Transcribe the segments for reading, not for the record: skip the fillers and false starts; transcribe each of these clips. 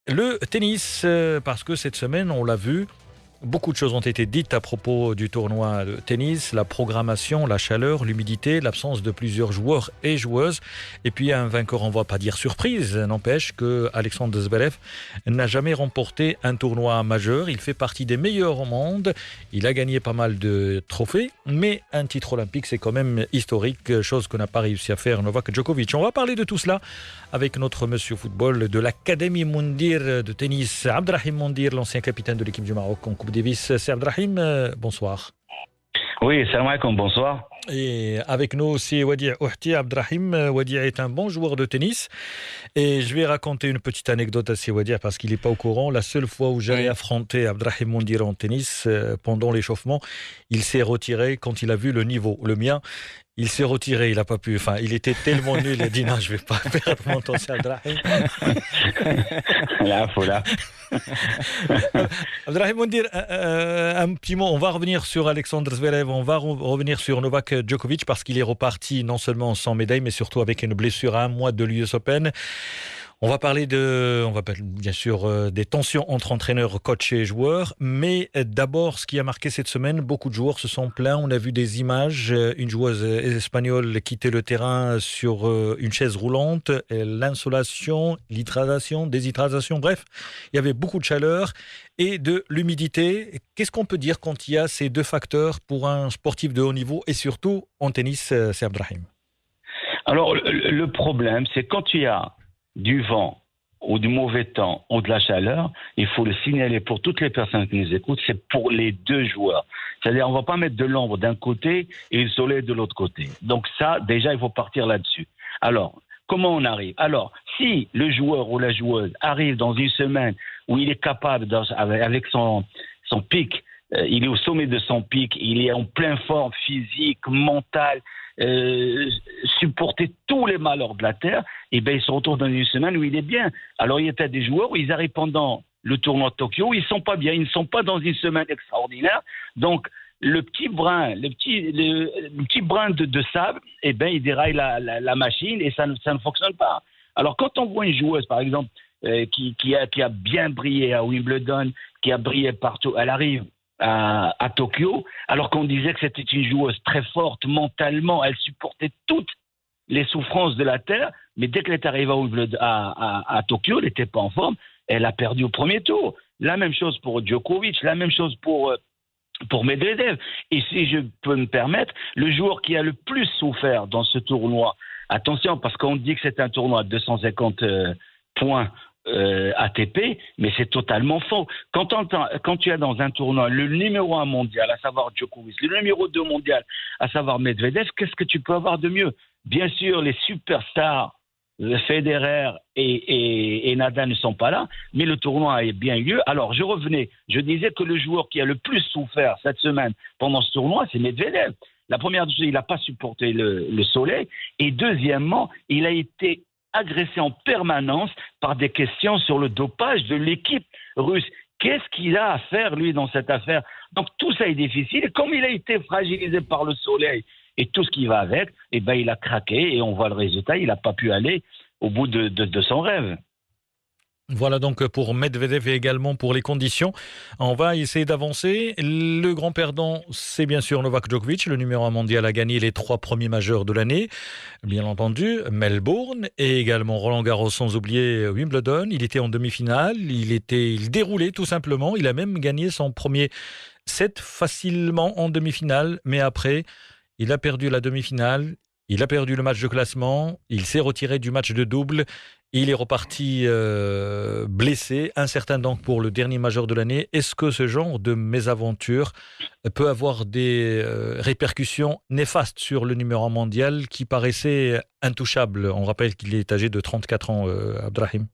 Le tennis, parce que cette semaine, on l'a vu, beaucoup de choses ont été dites à propos du tournoi de tennis, la programmation, la chaleur, l'humidité, l'absence de plusieurs joueurs et joueuses. Et puis un vainqueur, on ne va pas dire surprise, n'empêche que Alexandre Zverev n'a jamais remporté un tournoi majeur. Il fait partie des meilleurs au monde. Il a gagné pas mal de trophées, mais un titre olympique, c'est quand même historique, chose que n'a pas réussi à faire Novak Djokovic. On va parler de tout cela avec notre monsieur football de l'Académie Moundir de tennis, Abdrahim Moundir, l'ancien capitaine de l'équipe du Maroc en Coupe Davis. C'est Abdrahim, bonsoir. Oui, salam alaikum, bonsoir. Et avec nous aussi Wadi Ouhti. Abdrahim, Wadi est un bon joueur de tennis. Et je vais raconter une petite anecdote à Wadi parce qu'il n'est pas au courant. La seule fois où j'allais affronter Abdrahim Moundir en tennis, pendant l'échauffement, il s'est retiré quand il a vu le niveau. Le mien, il s'est retiré, il n'a pas pu. Enfin, il était tellement nul, il a dit non, je ne vais pas perdre mon temps, c'est Abdrahim. Là, faut là. Abdrahim Moundir, un petit mot. On va revenir sur Alexandre Zverev, on va revenir sur Novak Djokovic parce qu'il est reparti non seulement sans médaille, mais surtout avec une blessure à un mois de l'US Open. On va parler bien sûr des tensions entre entraîneurs, coachs et joueurs, mais d'abord, ce qui a marqué cette semaine, beaucoup de joueurs se sont plaints. On a vu des images, une joueuse espagnole quitter le terrain sur une chaise roulante, l'insolation, l'hydratation, déshydratation, bref, il y avait beaucoup de chaleur et de l'humidité. Qu'est-ce qu'on peut dire quand il y a ces deux facteurs pour un sportif de haut niveau et surtout en tennis, c'est Abdrahim? Alors, le problème, c'est quand il y a du vent ou du mauvais temps ou de la chaleur, il faut le signaler pour toutes les personnes qui nous écoutent, c'est pour les deux joueurs. C'est-à-dire, on ne va pas mettre de l'ombre d'un côté et le soleil de l'autre côté. Donc ça, déjà, il faut partir là-dessus. Alors, comment on arrive? Alors, si le joueur ou la joueuse arrive dans une semaine où il est capable, avec son pic, il est au sommet de son pic, il est en pleine forme physique, mentale, supporter tous les malheurs de la terre, et bien il se retrouve dans une semaine où il est bien. Alors il y a des joueurs où ils arrivent pendant le tournoi de Tokyo, où ils ne sont pas bien, ils ne sont pas dans une semaine extraordinaire. Donc le petit brin de sable, et bien il déraille la machine et ça ne fonctionne pas. Alors quand on voit une joueuse, par exemple, qui a bien brillé à Wimbledon, qui a brillé partout, elle arrive à Tokyo, alors qu'on disait que c'était une joueuse très forte mentalement, elle supportait toutes les souffrances de la terre, mais dès qu'elle est arrivée à Tokyo, elle n'était pas en forme, elle a perdu au premier tour. La même chose pour Djokovic, la même chose pour Medvedev. Et si je peux me permettre, le joueur qui a le plus souffert dans ce tournoi, attention, parce qu'on dit que c'est un tournoi de 250 points ATP, mais c'est totalement faux. Quand tu es dans un tournoi, le numéro 1 mondial, à savoir Djokovic, le numéro 2 mondial, à savoir Medvedev, qu'est-ce que tu peux avoir de mieux? Bien sûr, les superstars, Federer et Nadal ne sont pas là, mais le tournoi a bien eu lieu. Alors, je disais que le joueur qui a le plus souffert cette semaine pendant ce tournoi, c'est Medvedev. La première chose, il n'a pas supporté le soleil, et deuxièmement, il a été agressé en permanence par des questions sur le dopage de l'équipe russe. Qu'est-ce qu'il a à faire, lui, dans cette affaire? Donc, tout ça est difficile. Et comme il a été fragilisé par le soleil et tout ce qui va avec, eh ben, il a craqué et on voit le résultat. Il n'a pas pu aller au bout de son rêve. Voilà donc pour Medvedev et également pour les conditions. On va essayer d'avancer. Le grand perdant, c'est bien sûr Novak Djokovic. Le numéro 1 mondial a gagné les 3 premiers majeurs de l'année. Bien entendu, Melbourne et également Roland-Garros, sans oublier Wimbledon. Il était en demi-finale. Il déroulait tout simplement. Il a même gagné son premier set facilement en demi-finale. Mais après, il a perdu la demi-finale. Il a perdu le match de classement. Il s'est retiré du match de double. Il est reparti blessé, incertain donc pour le dernier majeur de l'année. Est-ce que ce genre de mésaventure peut avoir des répercussions néfastes sur le numéro 1 mondial qui paraissait intouchable? On rappelle qu'il est âgé de 34 ans, Abdrahim.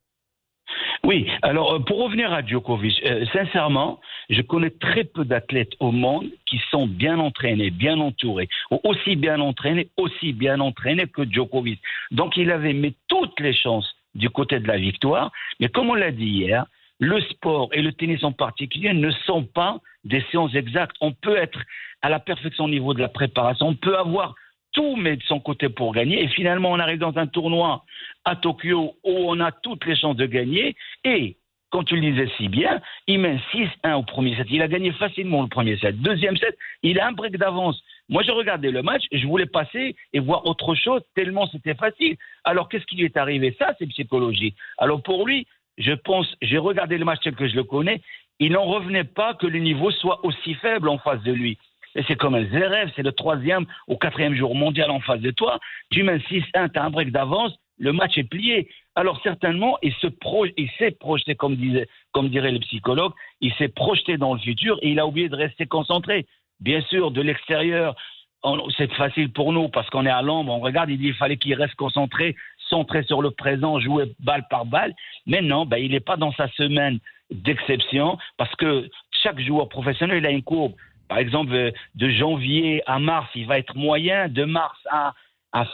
Oui, alors pour revenir à Djokovic, sincèrement, je connais très peu d'athlètes au monde qui sont bien entraînés, bien entourés, aussi bien entraînés que Djokovic. Donc il avait mis toutes les chances du côté de la victoire, mais comme on l'a dit hier, le sport et le tennis en particulier ne sont pas des sciences exactes. On peut être à la perfection au niveau de la préparation, on peut avoir tout met de son côté pour gagner, et finalement on arrive dans un tournoi à Tokyo où on a toutes les chances de gagner, et quand tu le disais si bien, il mène 6-1 au premier set. Il a gagné facilement le premier set. Deuxième set, il a un break d'avance. Moi, je regardais le match, je voulais passer et voir autre chose, tellement c'était facile. Alors, qu'est-ce qui lui est arrivé? Ça, c'est psychologie. Alors, pour lui, je pense, j'ai regardé le match tel que je le connais, il n'en revenait pas que le niveau soit aussi faible en face de lui. Et c'est comme un Zverev, c'est le 3e ou 4e jour mondial en face de toi. Tu mènes 6-1, tu as un break d'avance, le match est plié. Alors certainement, il s'est projeté, comme dirait le psychologue, il s'est projeté dans le futur et il a oublié de rester concentré. Bien sûr, de l'extérieur, c'est facile pour nous parce qu'on est à l'ombre, on regarde, il dit qu'il fallait qu'il reste concentré, centré sur le présent, jouer balle par balle. Mais non, il n'est pas dans sa semaine d'exception parce que chaque joueur professionnel, il a une courbe. Par exemple, de janvier à mars, il va être moyen. De mars à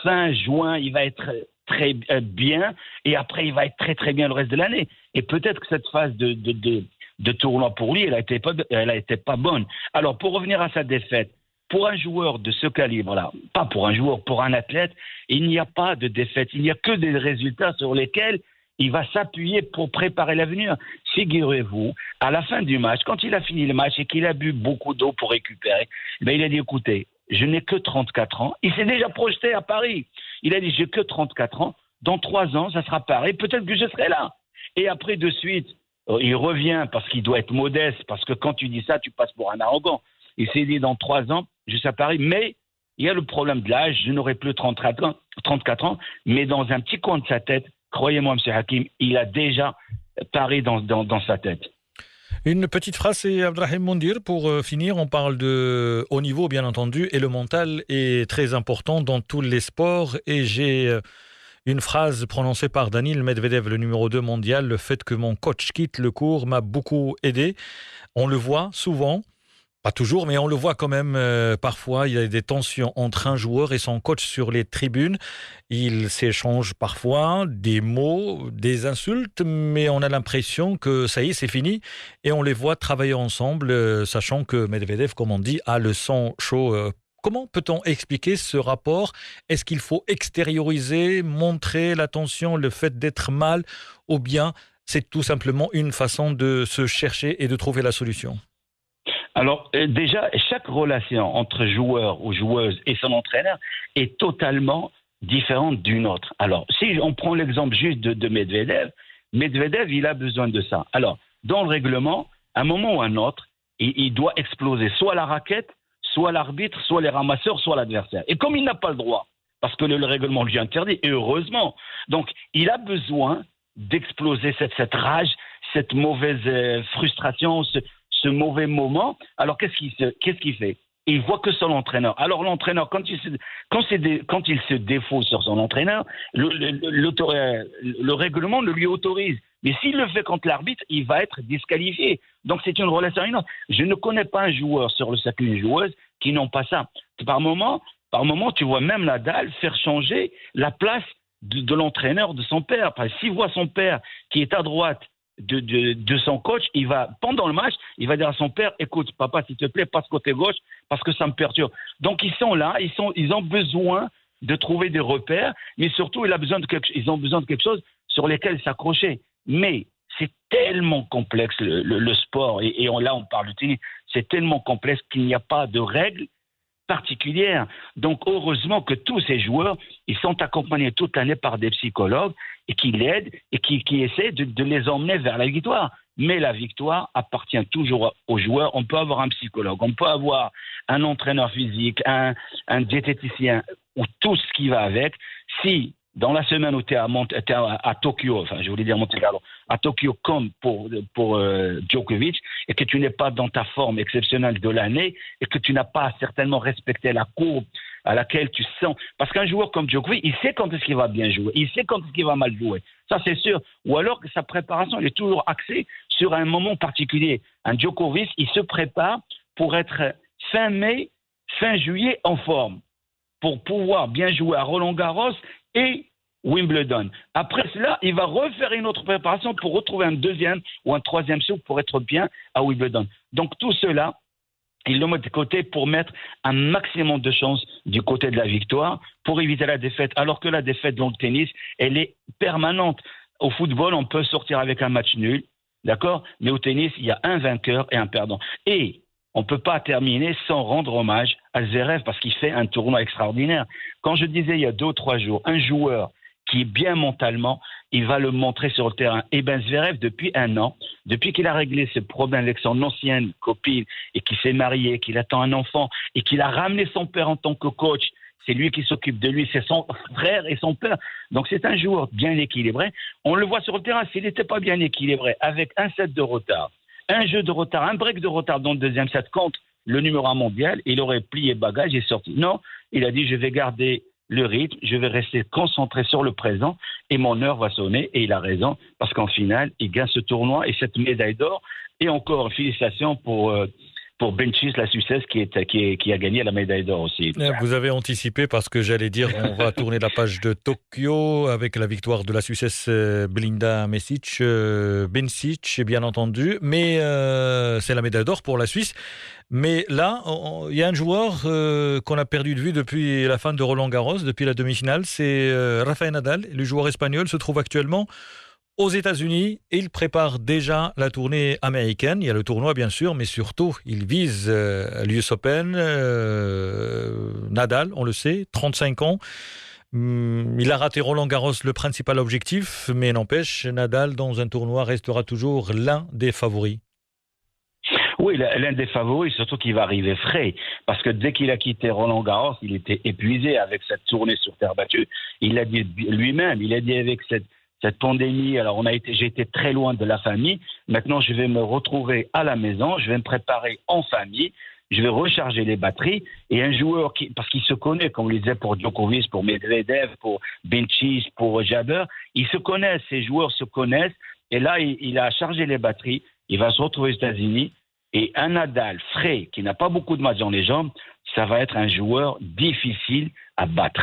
fin juin, il va être très bien. Et après, il va être très, très bien le reste de l'année. Et peut-être que cette phase de tournoi pour lui, elle a été pas bonne. Alors, pour revenir à sa défaite, pour un joueur de ce calibre-là, pas pour un joueur, pour un athlète, il n'y a pas de défaite. Il n'y a que des résultats sur lesquels il va s'appuyer pour préparer l'avenir. Figurez-vous, à la fin du match, quand il a fini le match et qu'il a bu beaucoup d'eau pour récupérer, il a dit, écoutez, je n'ai que 34 ans. Il s'est déjà projeté à Paris. Il a dit, j'ai que 34 ans. Dans 3 ans, ça sera Paris. Peut-être que je serai là. Et après, de suite, il revient parce qu'il doit être modeste, parce que quand tu dis ça, tu passes pour un arrogant. Il s'est dit, dans 3 ans, je serai à Paris. Mais il y a le problème de l'âge. Je n'aurai plus 34 ans. Mais dans un petit coin de sa tête, croyez-moi, M. Hakim, il a déjà Paris dans sa tête. Une petite phrase, c'est Abdrahim Moundir. Pour finir, on parle de haut niveau, bien entendu, et le mental est très important dans tous les sports. Et j'ai une phrase prononcée par Daniil Medvedev, le numéro 2 mondial. Le fait que mon coach quitte le cours m'a beaucoup aidé. On le voit souvent. Pas toujours, mais on le voit quand même parfois. Il y a des tensions entre un joueur et son coach sur les tribunes. Ils s'échangent parfois des mots, des insultes, mais on a l'impression que ça y est, c'est fini. Et on les voit travailler ensemble, sachant que Medvedev, comme on dit, a le sang chaud. Comment peut-on expliquer ce rapport? Est-ce qu'il faut extérioriser, montrer la tension, le fait d'être mal, ou bien c'est tout simplement une façon de se chercher et de trouver la solution? Alors déjà, chaque relation entre joueur ou joueuse et son entraîneur est totalement différente d'une autre. Alors, si on prend l'exemple juste de Medvedev, il a besoin de ça. Alors, dans le règlement, à un moment ou à un autre, il doit exploser soit la raquette, soit l'arbitre, soit les ramasseurs, soit l'adversaire. Et comme il n'a pas le droit, parce que le règlement lui interdit, et heureusement, donc il a besoin d'exploser cette rage, cette mauvaise frustration, ce mauvais moment. Alors, qu'est-ce qu'il fait? Il voit que son entraîneur. Alors, l'entraîneur, quand il se défausse sur son entraîneur, le règlement le lui autorise. Mais s'il le fait contre l'arbitre, il va être disqualifié. Donc, c'est une relation énorme. Je ne connais pas un joueur sur le circuit, une joueuse, qui n'ont pas ça. Par moment, tu vois même Nadal faire changer la place de l'entraîneur de son père. Parce que s'il voit son père qui est à droite de son coach, il va, pendant le match, il va dire à son père, écoute, papa, s'il te plaît, passe côté gauche, parce que ça me perturbe. Donc, ils sont là, ils ont besoin de trouver des repères, mais surtout, ils ont besoin de quelque chose sur lesquels s'accrocher. Mais c'est tellement complexe, le sport, et là, on parle de tennis, c'est tellement complexe qu'il n'y a pas de règles particulière. Donc, heureusement que tous ces joueurs, ils sont accompagnés toute l'année par des psychologues et qui l'aident et qui essaient de les emmener vers la victoire. Mais la victoire appartient toujours aux joueurs. On peut avoir un psychologue, on peut avoir un entraîneur physique, un diététicien ou tout ce qui va avec. Si dans la semaine où tu es à Tokyo, enfin je voulais dire Monte Carlo, à Tokyo comme pour Djokovic, et que tu n'es pas dans ta forme exceptionnelle de l'année, et que tu n'as pas certainement respecté la courbe à laquelle tu sens. Parce qu'un joueur comme Djokovic, il sait quand est-ce qu'il va bien jouer, il sait quand est-ce qu'il va mal jouer. Ça c'est sûr. Ou alors que sa préparation, elle est toujours axée sur un moment particulier. Un Djokovic, il se prépare pour être fin mai, fin juillet en forme, pour pouvoir bien jouer à Roland-Garros et Wimbledon. Après cela, il va refaire une autre préparation pour retrouver un deuxième ou un troisième souffle pour être bien à Wimbledon. Donc tout cela, il le met de côté pour mettre un maximum de chances du côté de la victoire pour éviter la défaite. Alors que la défaite dans le tennis, elle est permanente. Au football, on peut sortir avec un match nul. D'accord? Mais au tennis, il y a un vainqueur et un perdant. Et on ne peut pas terminer sans rendre hommage à Zverev parce qu'il fait un tournoi extraordinaire. Quand je disais il y a 2 ou 3 jours, un joueur qui est bien mentalement, il va le montrer sur le terrain. Et bien Zverev, depuis 1 an, depuis qu'il a réglé ce problème avec son ancienne copine et qu'il s'est marié, qu'il attend un enfant et qu'il a ramené son père en tant que coach, c'est lui qui s'occupe de lui, c'est son frère et son père. Donc c'est un joueur bien équilibré. On le voit sur le terrain, s'il n'était pas bien équilibré, avec un set de retard, un jeu de retard, un break de retard dans le deuxième set contre le numéro 1 mondial, il aurait plié bagage et sorti. Non, il a dit je vais garder le rythme, je vais rester concentré sur le présent et mon heure va sonner. Et il a raison, parce qu'en finale, il gagne ce tournoi et cette médaille d'or. Et encore, félicitations pour Benchis, la Suissesse, qui a gagné la médaille d'or aussi. Vous avez anticipé parce que j'allais dire, on va tourner la page de Tokyo avec la victoire de la Suissesse Belinda Bencic, bien entendu. Mais c'est la médaille d'or pour la Suisse. Mais là, il y a un joueur qu'on a perdu de vue depuis la fin de Roland-Garros, depuis la demi-finale. C'est Rafael Nadal. Le joueur espagnol se trouve actuellement aux États-Unis. Il prépare déjà la tournée américaine. Il y a le tournoi, bien sûr, mais surtout, il vise l'US Open. Nadal, on le sait, 35 ans. Il a raté Roland-Garros, le principal objectif, mais n'empêche, Nadal, dans un tournoi, restera toujours l'un des favoris. Oui, l'un des favoris, surtout qu'il va arriver frais. Parce que dès qu'il a quitté Roland-Garros, il était épuisé avec cette tournée sur terre battue. Il l'a dit lui-même, il a dit avec cette pandémie, alors j'ai été très loin de la famille. Maintenant, je vais me retrouver à la maison, je vais me préparer en famille, je vais recharger les batteries. Et un joueur parce qu'il se connaît, comme on le disait pour Djokovic, pour Medvedev, pour Bencic, pour Jabber, ils se connaissent, ces joueurs se connaissent. Et là, il a chargé les batteries, il va se retrouver aux États-Unis. Et un Nadal frais, qui n'a pas beaucoup de matchs dans les jambes, ça va être un joueur difficile à battre.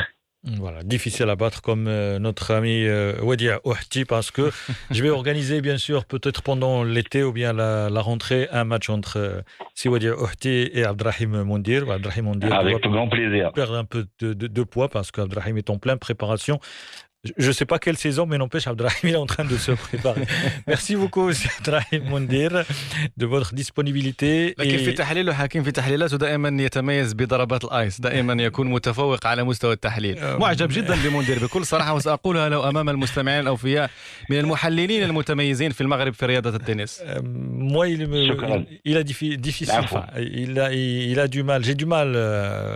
Voilà, difficile à battre comme notre ami Wadia Ouhti, parce que je vais organiser, bien sûr, peut-être pendant l'été ou bien la rentrée, un match entre Wadia Ouhti et Abdrahim Moundir. Abdrahim Moundir avec grand plaisir. Perdre un peu de poids parce qu'Abdrahim est en pleine préparation. Je ne sais pas quelle saison, mais n'empêche, Abdrahim est en train de se préparer. Merci beaucoup, Abdrahim Moundir, de votre disponibilité. لكن في تحليله حكيم في تحليلاته دائما يتميز بضربات الآيس، دائما يكون متفوق على مستوى التحليل. معجب جدا بموندير بكل صراحة، وسأقولها له أمام المستمعين الأوفياء من المحللين المتميزين في المغرب في رياضة التنس. Moi, il a difficile. Il a du mal. J'ai du mal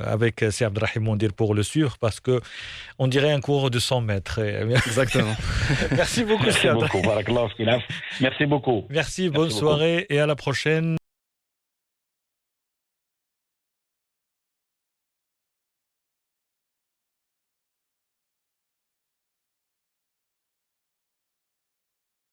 avec Abdrahim Moundir pour le sûr, parce que on dirait un cours de 100 mètres. Exactement. Merci beaucoup, Merci beaucoup. Merci beaucoup. Merci, bonne soirée et à la prochaine.